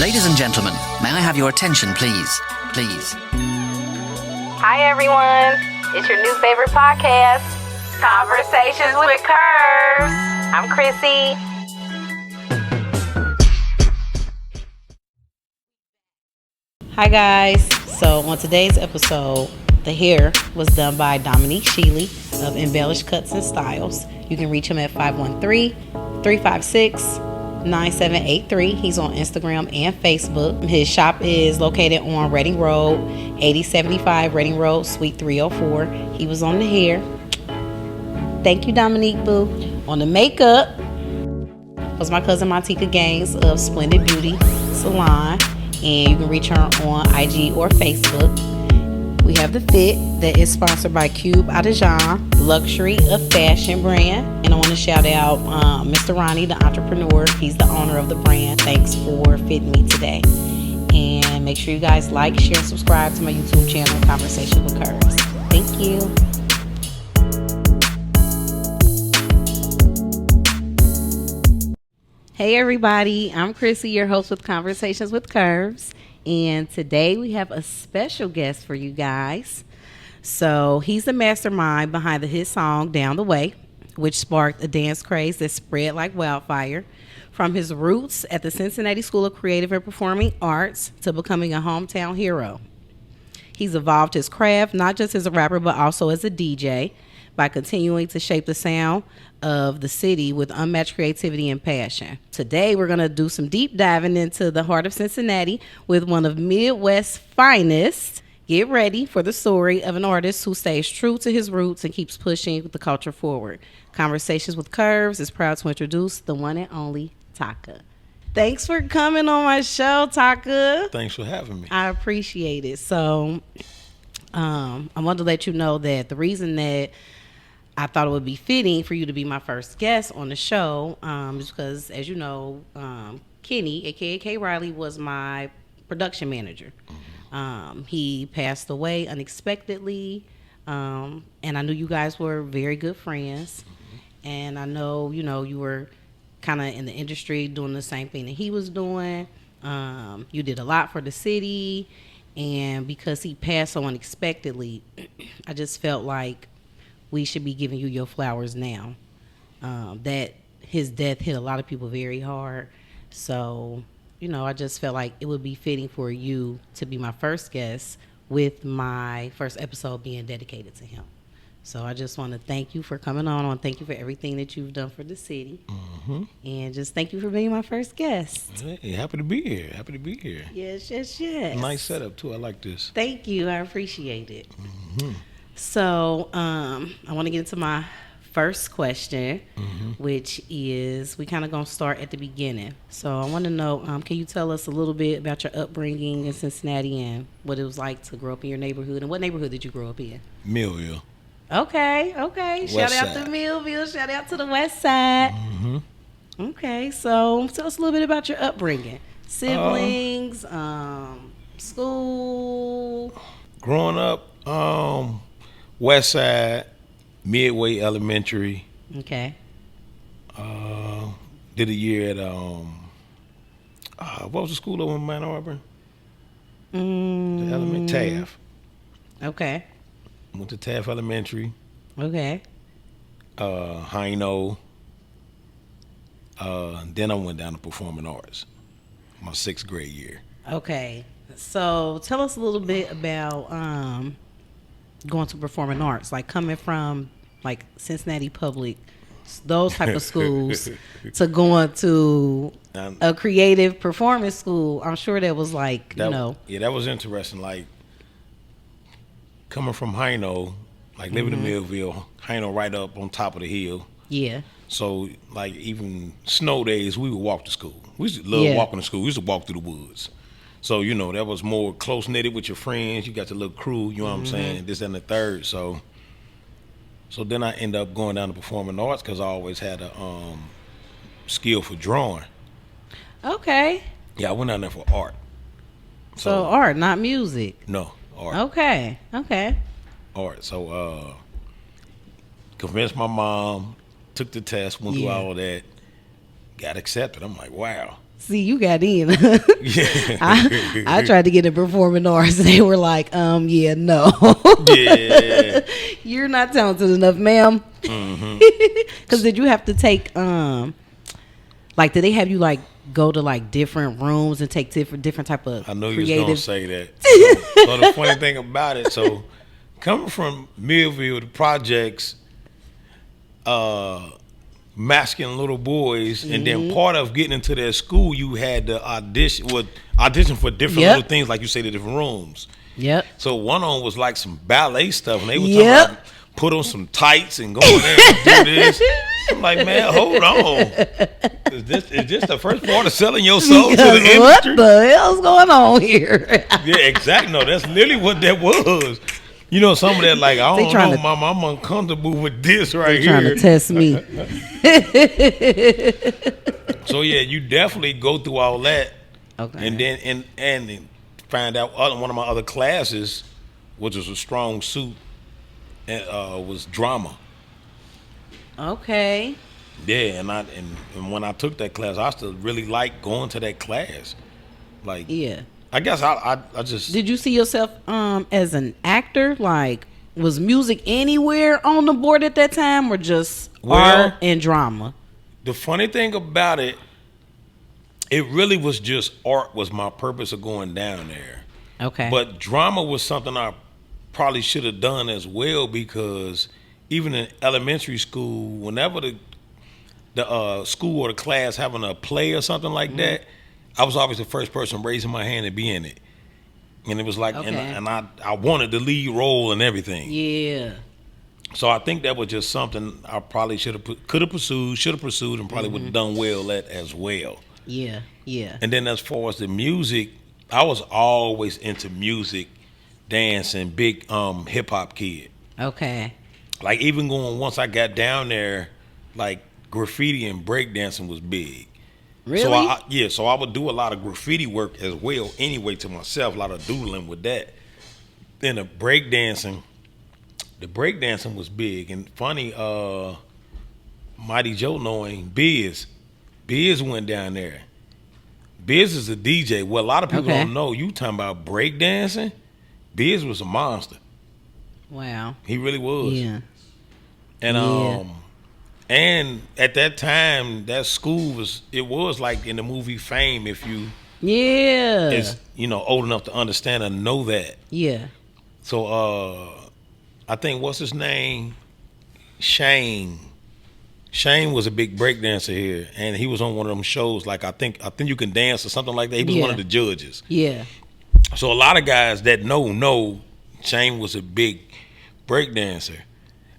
Ladies and gentlemen, may I have your attention, please? Please. Hi, everyone. It's your new favorite podcast, Conversations with Curves. I'm Chrissy. Hi, guys. So, on today's episode, the hair was done by Dominique Sheely of Embellished Cuts and Styles. You can reach him at 513-356-9783. He's on Instagram and Facebook. His shop is located on Reading Road, 8075 Reading Road, Suite 304. He was on the hair. Thank you, Dominique Boo. On the makeup was my cousin Montika Gaines of Splendid Beauty Salon. And you can reach her on IG or Facebook. We have the fit that is sponsored by Cube Artisan, luxury of fashion brand. And I want to shout out Mr. Ronnie, the entrepreneur. He's the owner of the brand. Thanks for fitting me today. And make sure you guys like, share, and subscribe to my YouTube channel, Conversation with Curves. Thank you. Hey everybody, I'm Chrissy, your host with Conversations with Curves, and today we have a special guest for you guys. So he's the mastermind behind the hit song Down the Way, which sparked a dance craze that spread like wildfire. From his roots at the Cincinnati School of Creative and Performing Arts to becoming a hometown hero. He's evolved his craft not just as a rapper but also as a DJ by continuing to shape the sound of the city with unmatched creativity and passion. Today, we're going to do some deep diving into the heart of Cincinnati with one of Midwest's finest. Get ready for the story of an artist who stays true to his roots and keeps pushing the culture forward. Conversations with Curves is proud to introduce the one and only Tocka. Thanks for coming on my show, Tocka. Thanks for having me. I appreciate it. So, I wanted to let you know that the reason that I thought it would be fitting for you to be my first guest on the show is because, as you know, Kenny, a.k.a. K. Riley, was my production manager. He passed away unexpectedly, and I knew you guys were very good friends. And I know, you were kind of in the industry doing the same thing that he was doing. You did a lot for the city, and because he passed so unexpectedly, I just felt like we should be giving you your flowers now. That his death hit a lot of people very hard. So, I just felt like it would be fitting for you to be my first guest with my first episode being dedicated to him. So I just want to thank you for coming on and thank you for everything that you've done for the city. Mm-hmm. And just thank you for being my first guest. Hey, happy to be here. Yes. Nice setup, too. I like this. Thank you. I appreciate it. Mm-hmm. So I want to get into my first question, which is we kind of going to start at the beginning. So I want to know, can you tell us a little bit about your upbringing in Cincinnati and what it was like to grow up in your neighborhood? And what neighborhood did you grow up in? Millville. Okay. Shout out to Millville. Shout out to the West Side. Mm-hmm. Okay, so tell us a little bit about your upbringing. Siblings, school. Growing up, West Side, Midway Elementary. Okay. Did a year at what was the school over in Mount Auburn? The elementary Taft. Okay. Went to Taft Elementary. Okay. Hino. Then I went down to Performing Arts, my 6th grade year. Okay. So tell us a little bit about going to Performing Arts, like coming from like Cincinnati Public, those type of schools, to going to a creative performance school. I'm sure that was like, Yeah, that was interesting. Like coming from Hino, like living in Millville, Hino right up on top of the hill. Yeah. So like even snow days, we would walk to school. We used to love walking to school. We used to walk through the woods. So, that was more close-knitted with your friends. You got your little crew, you know what I'm saying, this and the third. So then I ended up going down to Performing Arts because I always had a skill for drawing. Okay. Yeah, I went down there for art. So art, not music. No, art. Okay. Art. So convinced my mom, took the test, went through all that, got accepted. I'm like, wow. See, you got in. Yeah. I tried to get in performing arts. They were like, yeah, no. Yeah. You're not talented enough, ma'am. Because did you have to take, like, did they have you, like, go to, like, different rooms and take different type of I know you creative... was going to say that. So the funny thing about it, so coming from Millville, the projects, masculine little boys, and then part of getting into that school, you had to audition for different little things, like you say, the different rooms. Yep. So one on was like some ballet stuff, and they were Yep. talking about put on some tights and go in there and do this. I'm like, man, hold on. Is this the first part of selling your soul to the industry? What the hell's going on here? Yeah, exactly. No, that's literally what that was. You know, some of that, like, I don't know, Mama, I'm uncomfortable with this right here. Trying to test me. So yeah, you definitely go through all that, Okay. and then and find out one of my other classes, which was a strong suit, was drama. Okay. Yeah, and when I took that class, I still really liked going to that class. Like, Yeah. I guess I just Did you see yourself as an actor? Like, was music anywhere on the board at that time, or just art and drama? The funny thing about it, it really was just art was my purpose of going down there. Okay. But drama was something I probably should have done as well, because even in elementary school, whenever the school or the class having a play or something like that, I was always the first person raising my hand to be in it. And it was like, and I wanted the lead role and everything. Yeah. So I think that was just something I probably should have pursued, and probably would have done well at as well. Yeah. Yeah. And then as far as the music, I was always into music, dancing, big hip hop kid. Okay. Like, even once I got down there, like, graffiti and breakdancing was big. Really? So I would do a lot of graffiti work as well anyway to myself, a lot of doodling with that. Then the breakdancing was big. And funny, Mighty Joe knowing Biz went down there. Biz is a DJ. Well, a lot of people don't know. You talking about breakdancing? Biz was a monster. Wow. He really was. Yeah. And and at that time, that school was like in the movie Fame, if you is old enough to understand and know that. Yeah. So I think, what's his name? Shane was a big breakdancer here, and he was on one of them shows, like I think You Can Dance or something like that. He was one of the judges. Yeah. So a lot of guys that know Shane was a big breakdancer.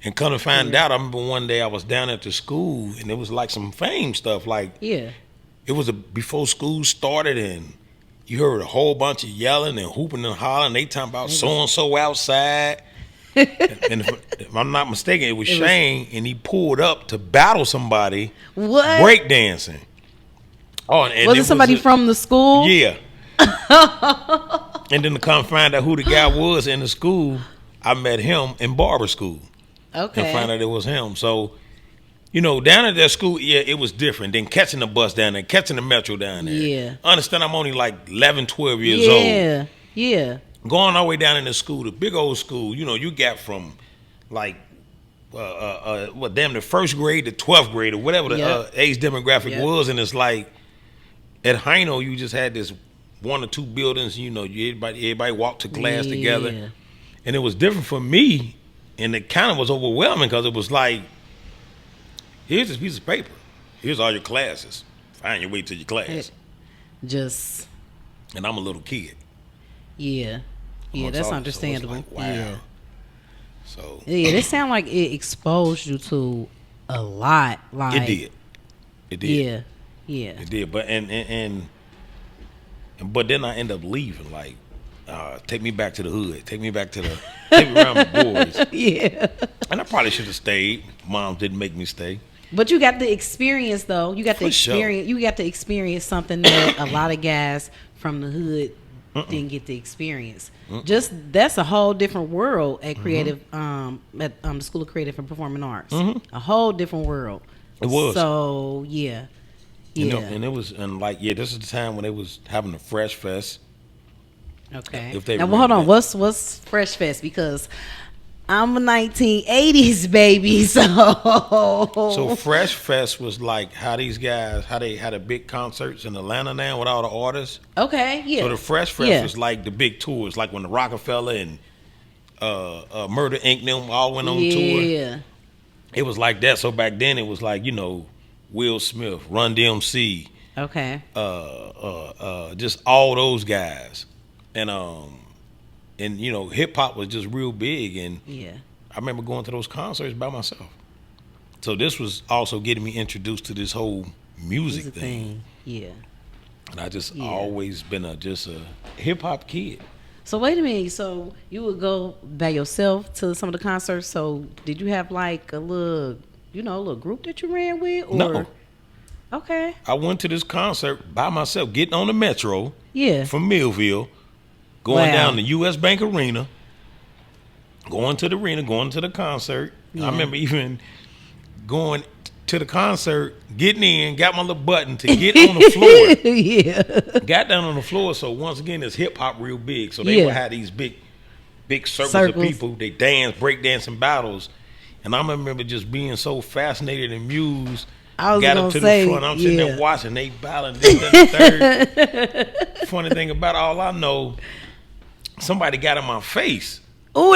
And come to find out, I remember one day I was down at the school, and it was like some Fame stuff. Like, it was before school started, and you heard a whole bunch of yelling and hooping and hollering. They talking about so and so outside. And if I'm not mistaken, it was Shane, and he pulled up to battle somebody. What? Breakdancing. Oh, and was it somebody from the school? Yeah. And then to come find out who the guy was in the school, I met him in barber school. Okay. And find out it was him. So, down at that school, it was different than catching the bus down there, catching the metro down there. Yeah. Understand, I'm only like 11, 12 years old. Yeah. Yeah. Going all the way down in the school, the big old school, you got from like, damn, the first grade to 12th grade or whatever the age demographic was. And it's like, at Hino, you just had this one or two buildings, everybody walked to class together. And it was different for me. And it kind of was overwhelming, because it was like, here's this piece of paper. Here's all your classes. Find your way to your class. And I'm a little kid. Yeah. Yeah, that's understandable. So like, wow. Yeah. So it sounds like it exposed you to a lot. Like, it did. Yeah. Yeah. It did. But but then I end up leaving, like, take me back to the hood. Take me around the boys. Yeah. And I probably should have stayed. Mom didn't make me stay. But you got the experience, though. You got the experience. Sure. You got to experience something that a lot of guys from the hood didn't get to experience. Just that's a whole different world at creative, at the School of Creative and Performing Arts. A whole different world. It was. So yeah. You know, Yeah. and it was, and like, yeah, this is the time when they was having the Fresh Fest. Okay. If they Now, well, hold on. remember that. What's Fresh Fest? Because I'm a 1980s baby, so So Fresh Fest was like how these guys, how they had a big concerts in Atlanta now with all the artists. okay, yeah. So the Fresh Fest Yeah. was like the big tours, like when the Rockefeller and Murder Inc. them all went on tour. Yeah. It was like that. So back then it was like, you know, Will Smith, Run DMC, Okay. just all those guys, and you know, hip hop was just real big, and Yeah. I remember going to those concerts by myself. So this was also getting me introduced to this whole music Music thing, Yeah. and I just Yeah. always been just a hip hop kid. So wait a minute. So you would go by yourself to some of the concerts. So did you have like a little, a little group that you ran with? Or? No. Okay. I went to this concert by myself, getting on the metro Yeah. from Millville, going Wow. down to U.S. Bank Arena, going to the arena, going to the concert. Yeah. I remember even going to the concert, getting in, got my little button to get on the floor. Yeah. Got down on the floor. So once again, it's hip hop real big. So they Yeah. would have these big circles Circles. of people. They dance, break dancing battles. And I remember just being so fascinated and amused. I was Got gonna up to say, the front. I'm sitting yeah. there watching. They battling this, that, and the third. Funny thing about it, all I know, somebody got in my face. Oh,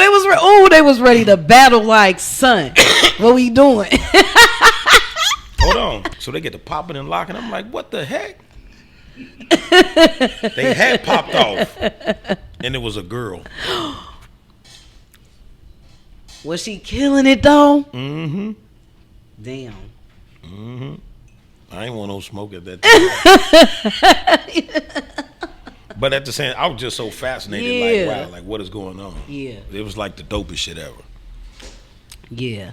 they was ready to battle like, son. What we doing? Hold on. So they get to popping and locking. I'm like, what the heck? They had popped off. And it was a girl. Was she killing it though? Mm-hmm. Damn. Mm-hmm. I ain't want no smoke at that time. But at the same, I was just so fascinated. Yeah. Like, wow, like what is going on? Yeah. It was like the dopest shit ever. Yeah.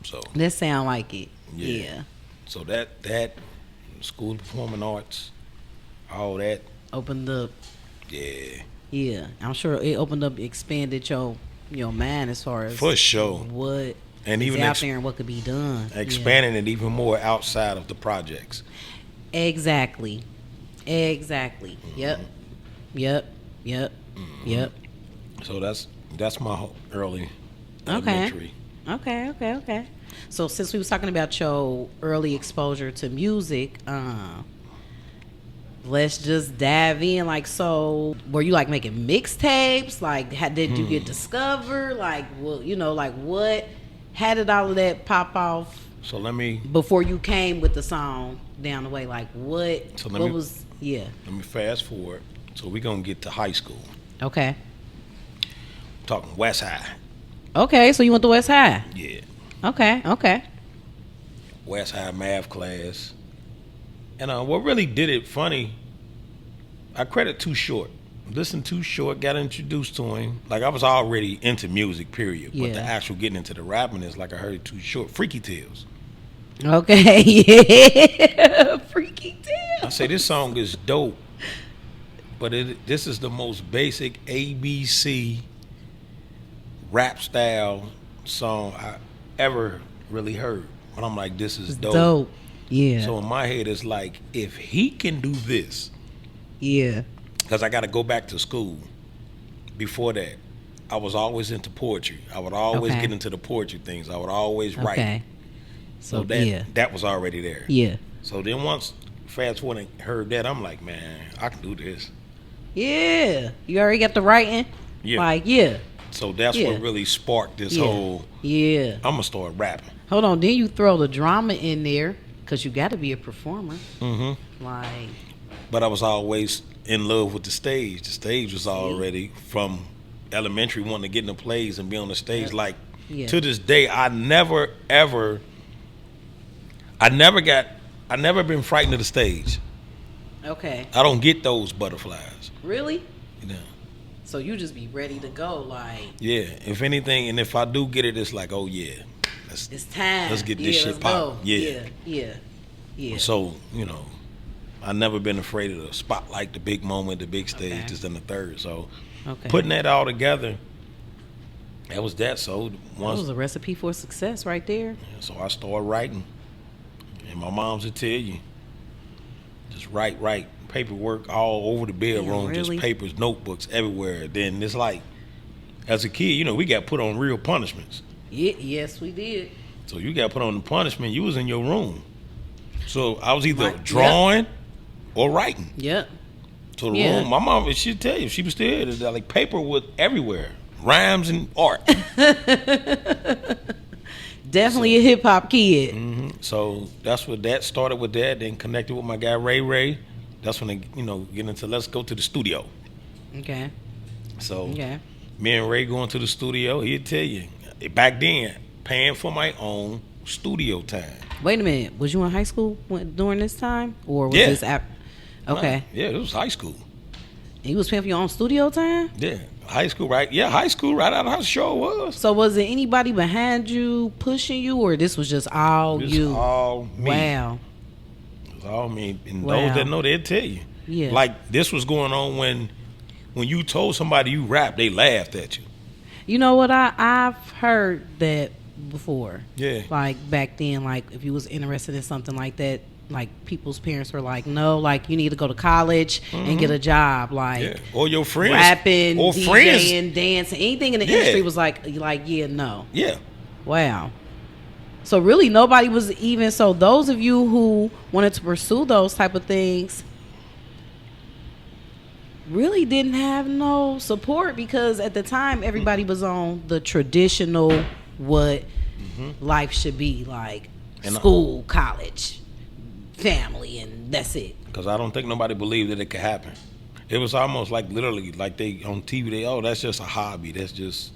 So That sound like it. Yeah. Yeah. so that School of Performing Arts, all that, Opened up. yeah, Yeah. I'm sure it opened up, expanded your mind as far as for sure. what And is even out there and what could be done. expanding it even more outside of the projects. Yeah. Exactly. Exactly. Yep. Yep. Yep. Yep. So that's my early Okay. elementary. Okay. So since we was talking about your early exposure to music, let's just dive in. Like, so were you like making mixtapes? Like, how did you get discovered? Like, well, like what? How did all of that pop off So let me before you came with the song Down the Way? Like, what? So what let me- was? Yeah. fast forward. So we're gonna get to high school. Okay. Talking West High. Okay. So you went to West High. Yeah. Okay. West High math class. And what really did it funny, I credit Too Short. Listened to Too Short, got introduced to him. Like I was already into music, period. But the Yeah. actual getting into the rapping is like I heard Too Short. Freaky Tales. Okay. Yeah. Freaky damn. I say this song is dope. But this is the most basic ABC rap style song I ever really heard. But I'm like, this is dope. Dope. Yeah. So in my head, it's like, if he can do this, Yeah. because I got to go back to school. Before that, I was always into poetry. I would always Okay. get into the poetry things. I would always write. Okay. So yeah. that was already there. Yeah. So then once fast forward and heard that, I'm like, man, I can do this. Yeah. You already got the writing? Yeah. Like, yeah. So that's Yeah. what really sparked this Yeah. whole, Yeah. I'm going to start rapping. Hold on. Then you throw the drama in there because you got to be a performer. Mm-hmm. Like, But I was always in love with the stage. The stage was already from elementary wanting to get in the plays and be on the stage. Like, Yeah. to this day, I never been frightened of the stage. okay. I don't get those butterflies. Really? You know? So you just be ready to go. Like, Yeah. If anything, and if I do get it, it's like, oh yeah, it's time. let's get this shit let's go. popping. Yeah. Yeah. So I never been afraid of the spotlight, the big moment, the big stage, Okay. just in the third. So Okay. putting that all together, that was that. So that once, was a recipe for success right there. so I started writing, and my moms would tell you, Just write paperwork all over the bedroom, Yeah, really? just papers, notebooks everywhere. Then it's like, as a kid, we got put on real punishments. Yes, we did. So you got put on the punishment. You was in your room. So I was either Right. drawing or writing. Yep. So the Yeah. room, my mom, she'd tell you, if she was still here, that like paper was everywhere, rhymes and art. Definitely a hip hop kid. So that's what that started with that. Then connected with my guy Ray. That's when they, get into let's go to the studio. Okay. So Okay. me and Ray going to the studio. He'd tell you back then paying for my own studio time. Wait a minute. Was you in high school during this time, or was Yeah. this app? Okay. Yeah, it was high school. And you was paying for your own studio time. Yeah, high school, right? Yeah, high school, right out of house. Sure was. So was there anybody behind you pushing you, or this was just all It was you? all me. Wow. It was all me. And Wow. those that know, they'll tell you. Yeah. Like this was going on when you told somebody you rap, they laughed at you. You know what? I've heard that before. Yeah. Like back then, like if you was interested in something like that, like people's parents were like, no, like you need to go to college and get a job, like Yeah. Or your friends. rapping, Or DJing, friends. dancing, anything in the Yeah. industry was like yeah, no. Yeah. Wow. So really nobody was even, so those of you who wanted to pursue those type of things really didn't have no support, because at the time everybody was on the traditional what life should be like, And school, college, family, and that's it. Because I don't think nobody believed that it could happen. It was almost like literally like they on TV, that's just a hobby. That's just,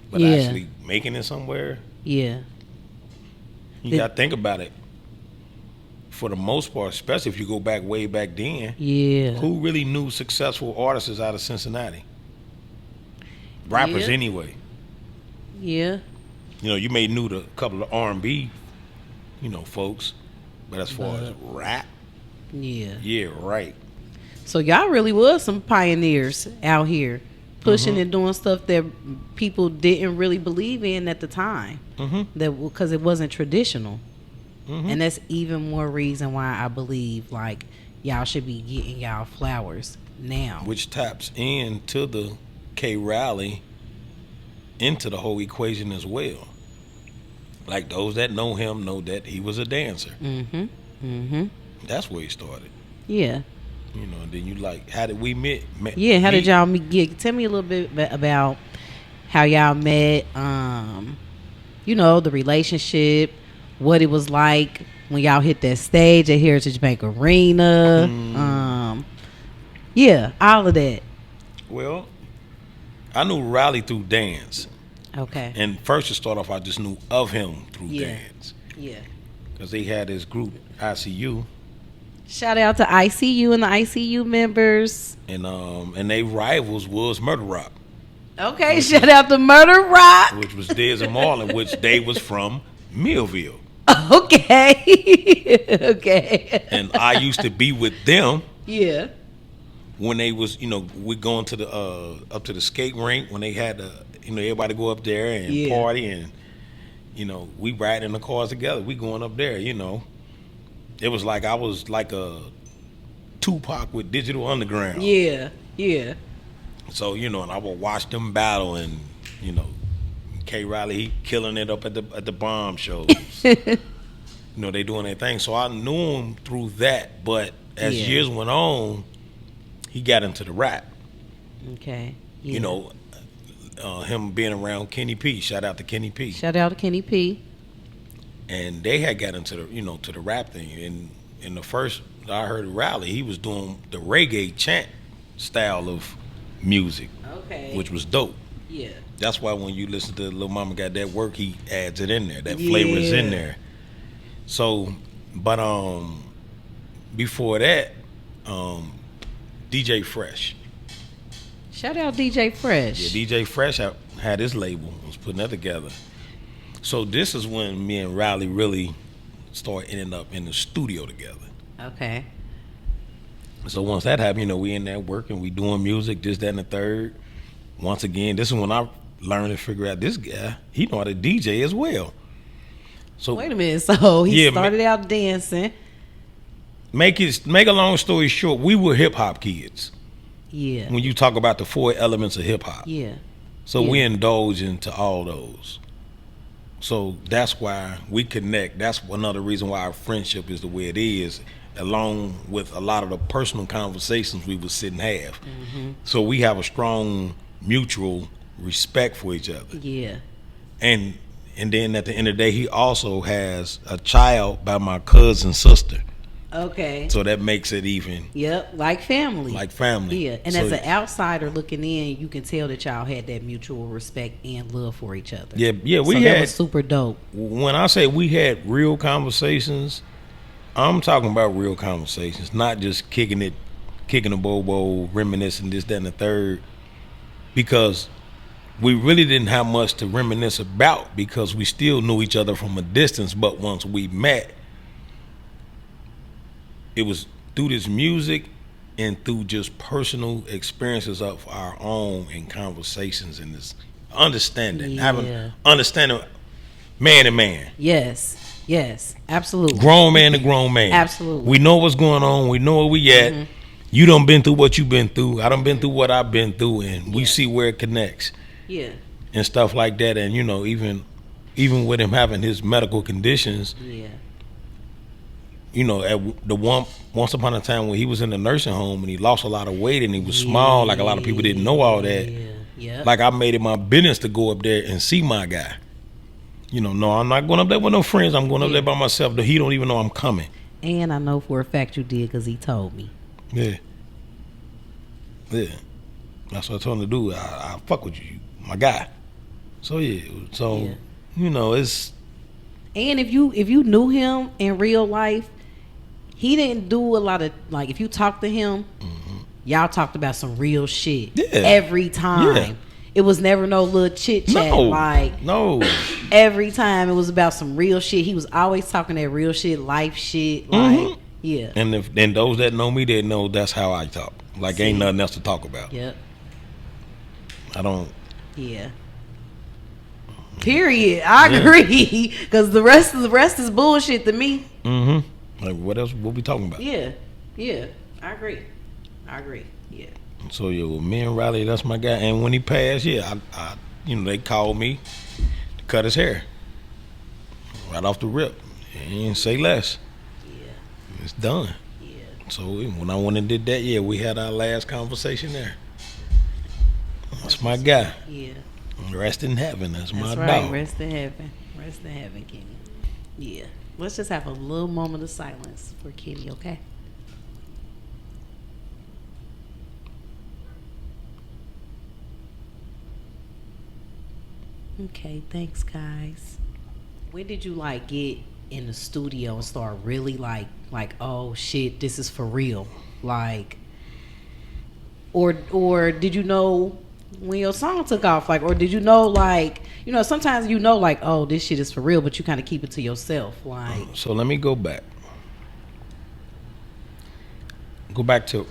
but Yeah. actually making it somewhere, Yeah. you got to think about it. For the most part, especially if you go back way back then, Yeah. who really knew successful artists out of Cincinnati? Rappers Yeah. anyway. Yeah. You may knew a couple of R&B, folks, but as far as rap, Yeah. yeah, right. So y'all really was some pioneers out here pushing and doing stuff that people didn't really believe in at the time. That because it wasn't traditional. And that's even more reason why I believe like y'all should be getting y'all flowers now. Which taps into the K Rally into the whole equation as well. Like those that know him know that he was a dancer. That's where he started. Yeah. And then you like, how did we meet? Yeah, how did y'all meet? Tell me a little bit about how y'all met, the relationship, what it was like when y'all hit that stage at Heritage Bank Arena. Yeah, all of that. Well, I knew Riley through dance. Okay. And first to start off, I just knew of him through Yeah. dance. Yeah. Because they had this group, ICU. Shout out to ICU and the ICU members. And they rivals was Murder Rock, Okay, shout out to Murder Rock. which was Dez and Marlon, which they was from Millville. Okay. Okay. And I used to be with them Yeah. when they was, we going to the up to the skate rink when they had the, everybody go up there and Yeah. party, and we ride in the cars together. We going up there, It was like I was like a Tupac with Digital Underground. Yeah. Yeah. So and I would watch them battle, and K Riley, he killing it up at the bomb shows. They doing their thing. So I knew him through that. But as Yeah. years went on, he got into the rap. Okay. Yeah. Him being around Kenny P. Shout out to Kenny P. Shout out to Kenny P. And they had got into the to the rap thing. And in the first I heard Riley, he was doing the reggae chant style of music, Okay. which was dope. Yeah. That's why when you listen to Lil Mama Got That Work, he adds it in there. That flavor is in Yeah. there. So, but before that, DJ Fresh. Shout out DJ Fresh. Yeah, DJ Fresh had his label, was putting that together. So this is when me and Riley really started ending up in the studio together. Okay. So once that happened, we in there working, we doing music, this, that, and the third. Once again, this is when I learned to figure out this guy, he know how to DJ as well. So Wait a minute. So he Yeah, started out dancing. make a long story short, we were hip hop kids. Yeah. When you talk about the 4 elements of hip hop. Yeah. So we indulge into all those. So that's why we connect. That's another reason why our friendship is the way it is, along with a lot of the personal conversations we would sit and have. Mm-hmm. So we have a strong mutual respect for each other. Yeah. And then at the end of the day, he also has a child by my cousin's sister. Okay. So that makes it even. Yep, like family. Like family. Yeah, and so, as an outsider looking in, you can tell that y'all had that mutual respect and love for each other. Yeah, we so had. That was super dope. When I say we had real conversations, I'm talking about real conversations, not just kicking a bobo, reminiscing this, that, and the third, because we really didn't have much to reminisce about because we still knew each other from a distance. But once we met, it was through this music and through just personal experiences of our own and conversations and this understanding, having understanding man to man. Yes, absolutely. Grown man to grown man. Absolutely. We know what's going on. We know where we at. Mm-hmm. You done been through what you've been through. I done been through what I've been through, and we see where it connects. Yeah. And stuff like that. And you know, even with him having his medical conditions. Yeah. You know, at the once upon a time when he was in the nursing home and he lost a lot of weight and he was small, like a lot of people didn't know all that. Yeah. Like I made it my business to go up there and see my guy. You know, no, I'm not going up there with no friends. I'm going up there by myself. He don't even know I'm coming. And I know for a fact you did because he told me. Yeah. That's what I told him to do. I fuck with you, my guy. So you know, it's. And if you knew him in real life, he didn't do a lot of, like, if you talk to him, y'all talked about some real shit every time. Yeah. It was never no little chit chat. No. Every time it was about some real shit. He was always talking that real shit, life shit. Like, yeah. And those that know me, they know that's how I talk. Like, ain't nothing else to talk about. Yep. I don't. Yeah. Period. I agree. Because the rest is bullshit to me. Mm-hmm. Like, what else? What we talking about? Yeah. I agree. Yeah. So me and Riley, that's my guy. And when he passed, I they called me to cut his hair right off the rip. He didn't say less. Yeah. It's done. Yeah. So when I went and did that, we had our last conversation there. That's my guy. Yeah. Rest in heaven. That's my right. dog. Rest in heaven, Kenny. Yeah. Let's just have a little moment of silence for Kenny, okay? Okay, thanks, guys. When did you get in the studio and start really like oh shit, this is for real? Like, or did you know when your song took off? Like, or did you know sometimes oh, this shit is for real, but you kind of keep it to yourself. Like, so let me go back. Go back to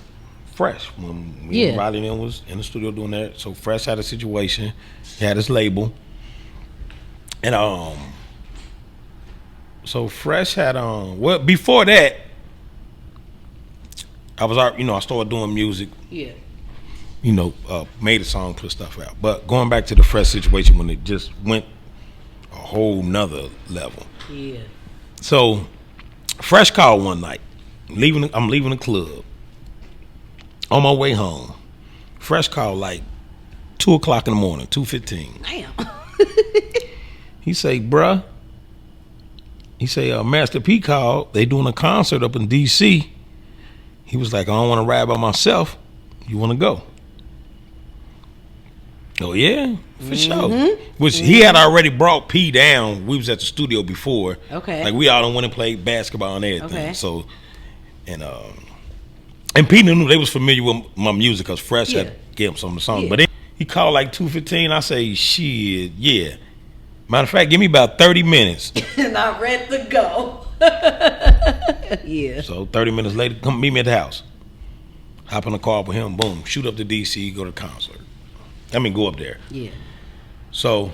Fresh when Riley and was in the studio doing that. So Fresh had a situation. He had his label. And so Fresh had before that I started doing music. Yeah. Made a song, put stuff out. But going back to the Fresh situation when it just went a whole nother level. Yeah. So Fresh called one night. I'm leaving the club. On my way home. Fresh called 2:00 in the morning, 2:15. Damn. He say, bruh. He say, Master P called. They doing a concert up in D.C. He was like, I don't want to ride by myself. You want to go? Oh, yeah? For sure. Which he had already brought P down. We was at the studio before. Okay. We all done went and played basketball and everything. Okay. So, and P knew they was familiar with my music because Fresh had gave him some of the songs. Yeah. But then he called 2:15. I say, shit, yeah. Matter of fact, give me about 30 minutes. And I'm ready to go. Yeah. So 30 minutes later, come meet me at the house. Hop in the car with him, boom, shoot up to DC, go to the concert. Go up there. Yeah. So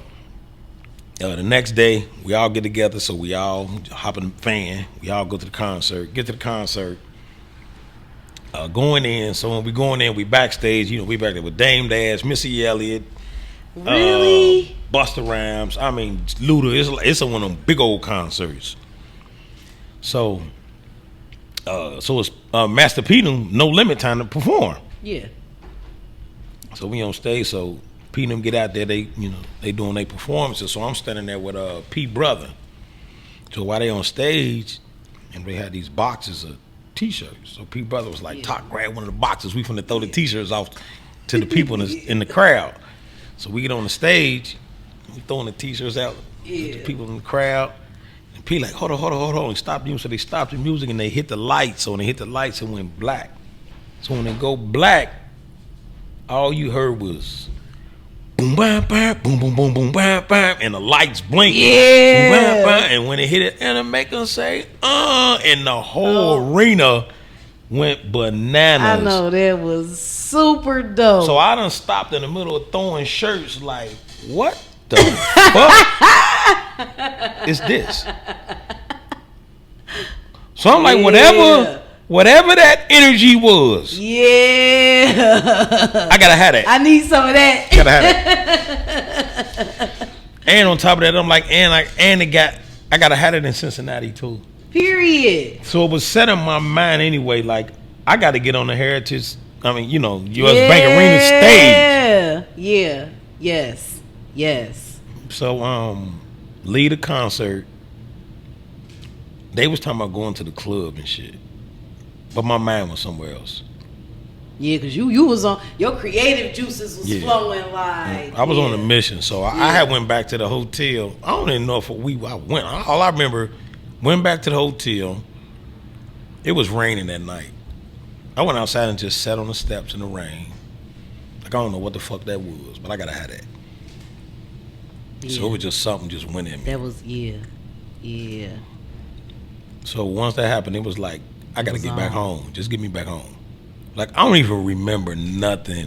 the next day, we all get together. So we all hop in the van. We all go to the concert. Get to the concert. going in. So when we going in, we backstage. You know, we back there with Dame Dash, Missy Elliott, Really? Busta Rhymes. I mean, Luda. It's one of them big old concerts. So, it's Master P them, no limit time to perform. Yeah. So we on stage. So P them get out there. They doing their performances. So I'm standing there with P brother. So while they on stage, and they had these boxes of T-shirts. So P brother was like, "Talk, grab one of the boxes. We finna throw the T-shirts off to the people in the crowd." So we get on the stage, we throwing the T-shirts out to the people in the crowd. And P like, hold on. Stop the music. So they stopped the music and they hit the lights. So when they hit the lights, it went black. So when they go black, all you heard was boom, bam, bam, boom, boom, boom, boom, bam, bam, and the lights blinking. Yeah. Boom, bam, bam, and when it hit it, and it make them say, and the whole arena went bananas. I know, that was super dope. So I done stopped in the middle of throwing shirts like, what the fuck is this? So I'm like, whatever that energy was. Yeah. I gotta have that. I need some of that. Gotta have that. And on top of that, I'm like, I gotta have it in Cincinnati too. Period. So it was set in my mind anyway, like, I gotta get on the Heritage, US Bank Arena stage. Yeah. Yes. So lead a concert. They was talking about going to the club and shit. But my mind was somewhere else. Yeah, because you was on, your creative juices was flowing like. I was on a mission, so I had went back to the hotel. I don't even know if I went. All I remember, went back to the hotel. It was raining that night. I went outside and just sat on the steps in the rain. Like, I don't know what the fuck that was, but I gotta have that. Yeah. So it was just something just went in me. That was, yeah. So once that happened, it was like, I gotta get back home. Just get me back home. Like, I don't even remember nothing.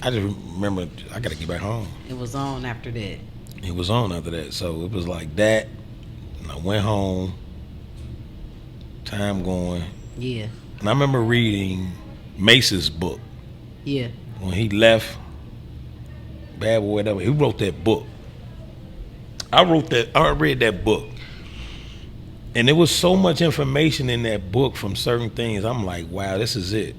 I just remember I gotta get back home. It was on after that. It was on after that. So it was like that. And I went home. Time going. Yeah. And I remember reading Mace's book. Yeah. When he left Bad Boy, whatever, he wrote that book. I read that book. And there was so much information in that book from certain things. I'm like, wow, this is it.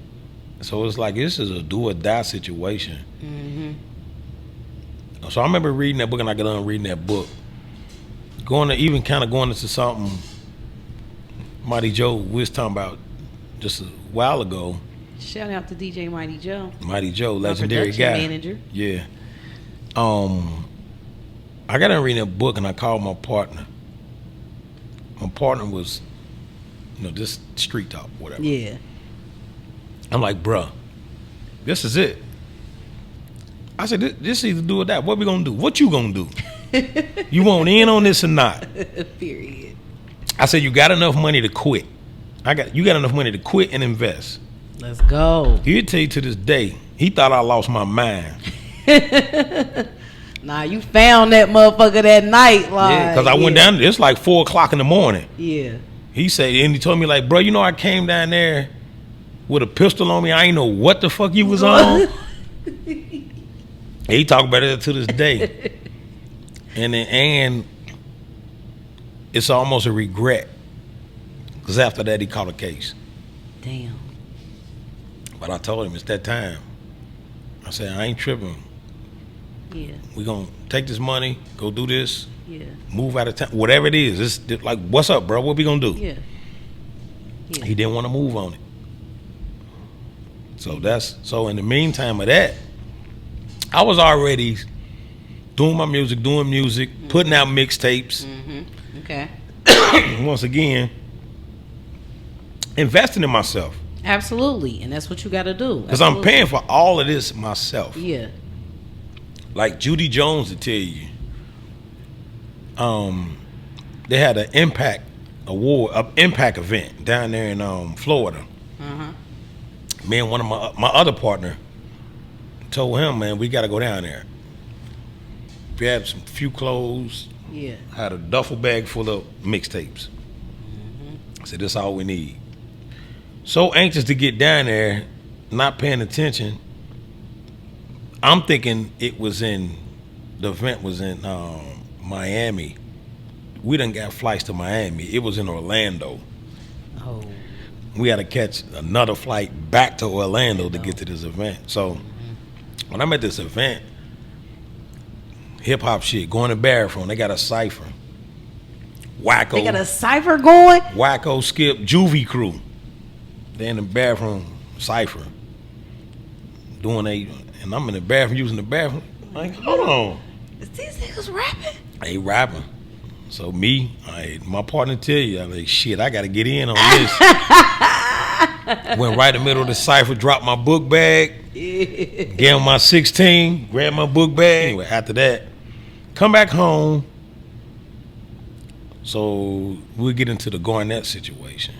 So it's like, this is a do or die situation. Mm-hmm. So I remember reading that book, and I got on reading that book. Going into something Mighty Joe we was talking about just a while ago. Shout out to DJ Mighty Joe. Mighty Joe, legendary guy. Manager. Yeah. I got on reading that book, and I called my partner. My partner was, just street talk, whatever. Yeah. I'm like, bruh, this is it. I said, this either do or that. What we gonna do? What you gonna do? You want in on this or not? Period. I said, you got enough money to quit. You got enough money to quit and invest. Let's go. He'll tell you to this day, he thought I lost my mind. Nah, you found that motherfucker that night, like. Yeah, because I went down. It's like 4:00 in the morning. Yeah. He said, and he told me like, bro, I came down there with a pistol on me. I ain't know what the fuck you was on. He talk about it to this day. And it's almost a regret, because after that he caught a case. Damn. But I told him it's that time. I said, I ain't tripping. Yeah. We gonna take this money, go do this. Yeah. Move out of town, whatever it is. It's like, what's up, bro? What we gonna do? Yeah. He didn't want to move on it. So in the meantime of that, I was already doing music, mm-hmm. putting out mixtapes. Mm-hmm. Okay. Once again, investing in myself. Absolutely, and that's what you got to do. Because I'm paying for all of this myself. Yeah. Like Judy Jones to tell you, they had an Impact event down there in Florida. Uh-huh. Me and one of my other partner told him, man, we got to go down there. We had some few clothes. Yeah. I had a duffel bag full of mixtapes. Mm-hmm. I said, this is all we need. So anxious to get down there, not paying attention. I'm thinking the event was in Miami. We done got flights to Miami. It was in Orlando. Oh. We had to catch another flight back to Orlando to get to this event. So when I'm at this event, hip hop shit, going to bathroom, they got a cipher. Wacko. They got a cipher going? Wacko, Skip, Juvie crew. They in the bathroom, cipher. And I'm in the bathroom, using the bathroom. Like, hold on. Is these niggas rapping? They rapping. So my partner tell you, I'm like, shit, I got to get in on this. Went right in the middle of the cipher, dropped my book bag, gave him my 16, grabbed my book bag. Anyway, after that, come back home. So we'll get into the Garnett situation.